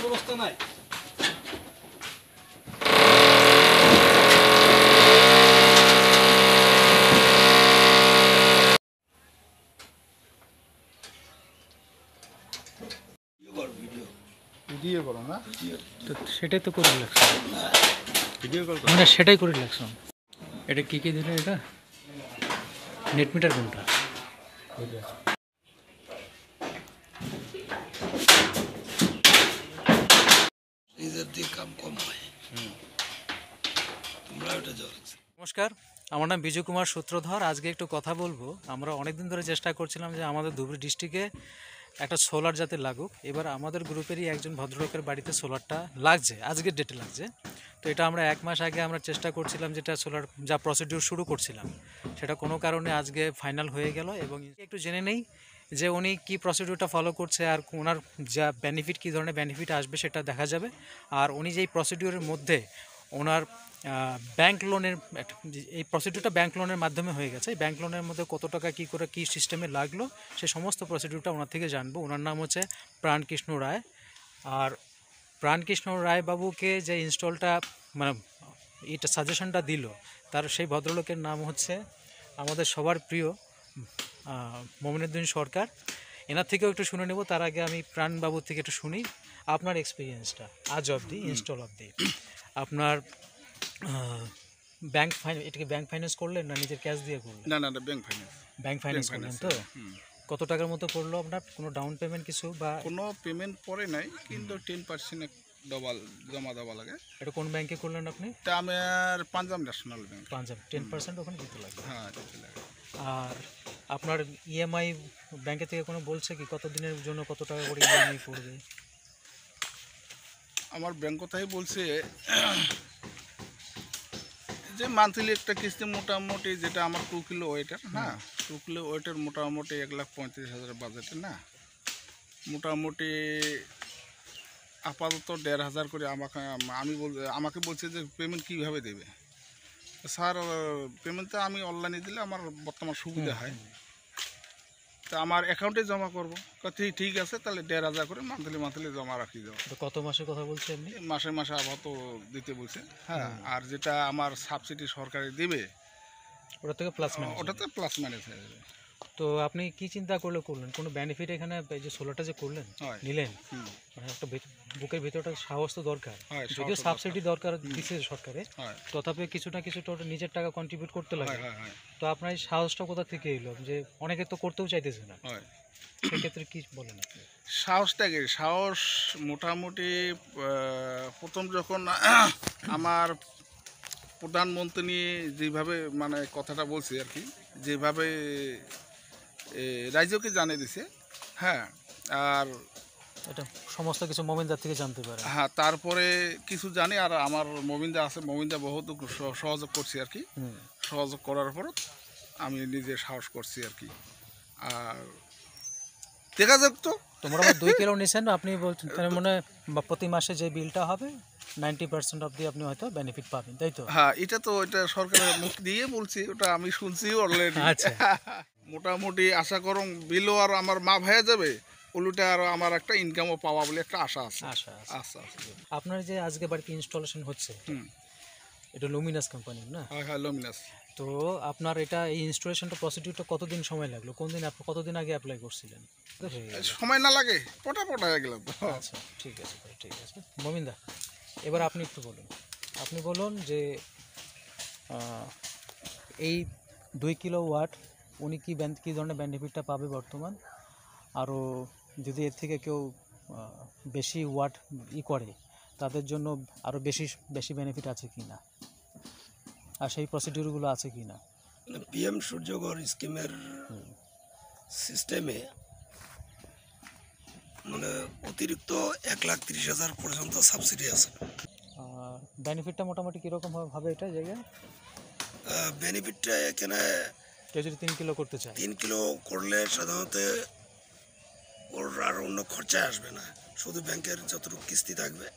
ব্যবস্থা নাই। ভিডিও করো না? তো সেটাই তো করে লাগছে, ভিডিও কল করো। মানে সেটাই করে লাগছে। এটা কী কী দিলে? এটা নেট মিটার কোনটা? নমস্কার, আমার নাম বিজয় কুমার সূত্রধর। আজকে একটু কথা বলবো। আমরা অনেকদিন ধরে চেষ্টা করছিলাম যে আমাদের ধুবড়ী ডিস্ট্রিক্টে একটা সোলার যাতে লাগুক। এবার আমাদের গ্রুপেরই একজন ভদ্রলোকের বাড়িতে সোলারটা লাগছে, আজকের ডেটে লাগছে। তো এটা আমরা 1 মাস আগে আমরা চেষ্টা করছিলাম, যেটা সোলার যা প্রসিডিউর শুরু করছিলাম সেটা কোনো কারণে আজকে ফাইনাল হয়ে গেল। এবং একটু জেনে নেই যে উনি কী প্রসিডিউরটা ফলো করছে আর ওনার যা বেনিফিট, কী ধরনের বেনিফিট আসবে সেটা দেখা যাবে। আর উনি যেই প্রসিডিউরের মধ্যে ওনার ব্যাংক লোনের, এই প্রসিডিউরটা ব্যাংক লোনের মাধ্যমে হয়ে গেছে। এই ব্যাংক লোনের মধ্যে কত টাকা কী করে কী সিস্টেমে লাগলো সে সমস্ত প্রসিডিউরটা ওনার থেকে জানবো। ওনার নাম হচ্ছে প্রাণকৃষ্ণ রায়। আর প্রাণকৃষ্ণ রায় বাবুকে যে ইনস্টলটা মানে এটা সাজেশনটা দিল, তার সেই ভদ্রলোকের নাম হচ্ছে আমাদের সবার প্রিয় মমিনুদ্দিন সরকার। এনার থেকেও একটু শুনে নেব। তার আগে আমি প্রাণবাবুর থেকে একটু শুনি আপনার এক্সপিরিয়েন্সটা আজ অবধি, ইনস্টল অবধি। আপনার ব্যাংক ফাইন্যান্স, এটাকে ব্যাংক ফাইন্যান্স করলেন না নিজের ক্যাশ দিয়ে করলেন? না না না, ব্যাংক ফাইন্যান্স। ব্যাংক ফাইন্যান্স করলেন তো? কত টাকার মতো পড়লো আপনার? কোনো ডাউন পেমেন্ট কিছু বা? কোনো পেমেন্ট পরে নাই, কিন্তু 10% ডবল জমা দেওয়া লাগে। এটা কোন ব্যাংকে করলেন আপনি? এটা আমার পাঞ্জাব ন্যাশনাল ব্যাংক। পাঞ্জাব। 10% ওখানে দিতে লাগে? হ্যাঁ, দিতে লাগে। আর আপনার ইএমআই ব্যাংকে থেকে কোনো বলছে কি কত দিনের জন্য কত টাকা করে ইএমআই পড়বে? আমার ব্যাংক কথাই বলছে যে মান্থলি একটা কিস্তি মোটামুটি, যেটা আমার 2 কিলো ওয়েটের, হ্যাঁ 2 কিলো ওয়েটের মোটামুটি 1,35,000 বাজেটে না, মোটামুটি আপাতত 1,500 করে আমাকে বলছে যে পেমেন্ট কীভাবে দেবে। স্যার, পেমেন্টটা আমি অনলাইনে দিলে আমার বর্তমান সুবিধা হয়, তা আমার অ্যাকাউন্টে জমা করবো। ঠিক আছে, তাহলে 1,500 করে মান্থলি জমা রাখি যাও। কত মাসের কথা বলছে এমনি? মাসে মাসে আপাতত দিতে বলছে। হ্যাঁ, আর যেটা আমার সাবসিডি সরকারে দেবে ওটা থেকে প্লাস মাইনাস, ওটাতে প্লাস মাইনাস হয়ে যাবে। তো আপনি কি চিন্তা করলেন কোনো বেনিফিট এখানে? এই যে সোলারটা যে করলেন, নিলেন, মানে একটা বুকের ভিতরটা সাহস তো দরকার। যদিও সাবসিডি দরকার দিচ্ছে সরকারে, তথাপি কিছু না কিছু তো নিজের টাকা কন্ট্রিবিউট করতে লাগে। তো আপনার এই সাহসটা কোথা থেকে এলো? যে অনেকে তো করতেও চাইতেছে না, সেক্ষেত্রে কি বলেন আপনি? সাহস মোটামুটি প্রথম যখন আমার প্রধানমন্ত্রী যেভাবে মানে কথাটা বলছে আর কি, যেভাবে রাজ্যকে জানিয়ে দিছে, হ্যাঁ, আর এটা সমস্ত কিছু মমিনদার থেকে জানতে পারে। হ্যাঁ, তারপরে কিছু জানি। আর আমার মমিন্দা আছে, মমিন্দা বহুত সহযোগ করছি আর কি। সহযোগ করার পর আমি নিজে সাহস করছি আর কি। আর দেখা যাক। তো তোমরা আবার 2 কিলো নিছেন আপনি বলছেন, তার মানে প্রতি মাসে যে বিলটা হবে 90% অবধি আপনি হয়তো বেনিফিট পাবেন, তাই তো? হ্যাঁ, এটা সরকারের মুখ দিয়ে বলছি, ওটা আমি শুনছি অলরেডি। আচ্ছা, মোটামুটি আশা করুন বিলও আর আমার মাপ হয়ে যাবে, উল্টে আর আমার একটা ইনকামও পাওয়া বলে একটা আশা আছে। আচ্ছা, আপনার যে আজকে বাড়িতে ইনস্টলেশন হচ্ছে, এটা লুমিনাস কোম্পানির না? হ্যাঁ, লুমিনাস। তো আপনার এটা এই ইনস্টলেশনটা প্রসিডিউরটা কতদিন সময় লাগলো? কতদিন আগে অ্যাপ্লাই করছিলেন? সময় না লাগে, পটা হয়ে গেল। আচ্ছা, ঠিক আছে ভাই, ঠিক আছে। মমিন্দা, এবার আপনি একটু বলুন। আপনি বলুন যে এই 2 কিলো ওয়াট উনি কী ধরনের বেনিফিটটা পাবে বর্তমান, আরও যদি এর থেকে কেউ বেশি ওয়াট করে তাদের জন্য আরও বেশি বেনিফিট আছে কি না, আর সেই প্রসিডিউরগুলো আছে কি না? পিএম সূর্যঘর স্কিমের সিস্টেমে মানে অতিরিক্ত 1,30,000 পর্যন্ত সাবসিডি আছে। বেনিফিটটা মোটামুটি কীরকম হবে এটা জায়গায়? বেনিফিটটা এখানে কেউ যদি 3 কিলো করতে চায়, 3 কিলো করলে সাধারণত ওর আর অন্য খরচায় আসবে না, শুধু ব্যাংকের যতটুকু কিস্তি থাকবে,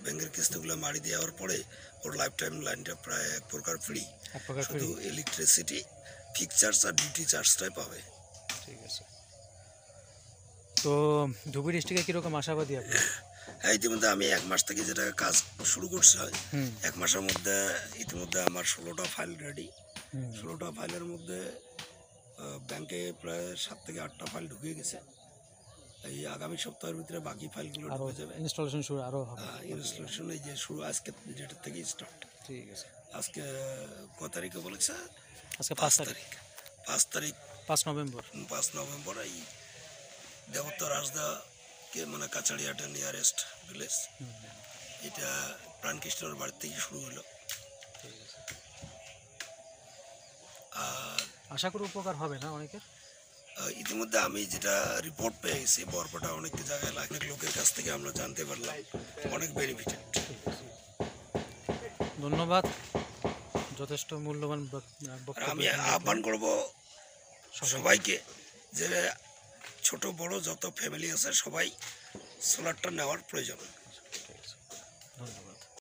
ব্যাংকের কিস্তিগুলো মারি দেওয়ার পরে ওর লাইফ টাইম লাইনটা প্রায় এক প্রকার ফ্রি। শুধু ইলেকট্রিসিটি ফিক্স চার্জ আর ডিউটি চার্জটাই পাবে। ঠিক আছে। তো ধুবড়ী ডিস্ট্রিক্টে কীরকম আশাবাদী আপনি? হ্যাঁ, ইতিমধ্যে আমি 1 মাস থেকে যেটা কাজ শুরু করছি, হুম 1 মাসের মধ্যে ইতিমধ্যে আমার 16টা ফাইল রেডি। হুম 16টা ফাইলের মধ্যে ব্যাংকে প্রায় 7 থেকে 8টা ফাইল ঢুকে গেছে। এই আগামী সপ্তাহের ভিতরে বাকি ফাইলগুলো আরও ঢুকে যাবে। ইনস্টলেশন শুরু আরও হবে। ইনস্টলেশন এই যে শুরু আজকে ডেটের থেকে স্টার্ট। ঠিক আছে। আজকে কত তারিখে বলেছে? আজকে 5 5 তারিখ, তারিখ। 5 তারিখ 5 নভেম্বর। 5 নভেম্বর এই দেবত্ব রাজদাকে মানে কাছাড়িয়াটা নিয়ারেস্ট ভিলেজ, এটা প্রাণকৃষ্ণর বাড়ি থেকে শুরু হলো। ঠিক আছে। আর আশা করি উপকার হবে না অনেকের? ইতিমধ্যে আমি যেটা রিপোর্ট পেয়ে গেছি, বরপেটা অনেক জায়গায় অনেক লোকের কাছ থেকে আমরা জানতে পারলাম অনেক বেনিফিটেড। ধন্যবাদ, যথেষ্ট মূল্যবান আর বক্তব্য আমি এখানে আহ্বান রাখলেন। করব সবাইকে যে ছোট বড় যত ফ্যামিলি আছে সবাই সোলারটা নেওয়ার প্রয়োজন।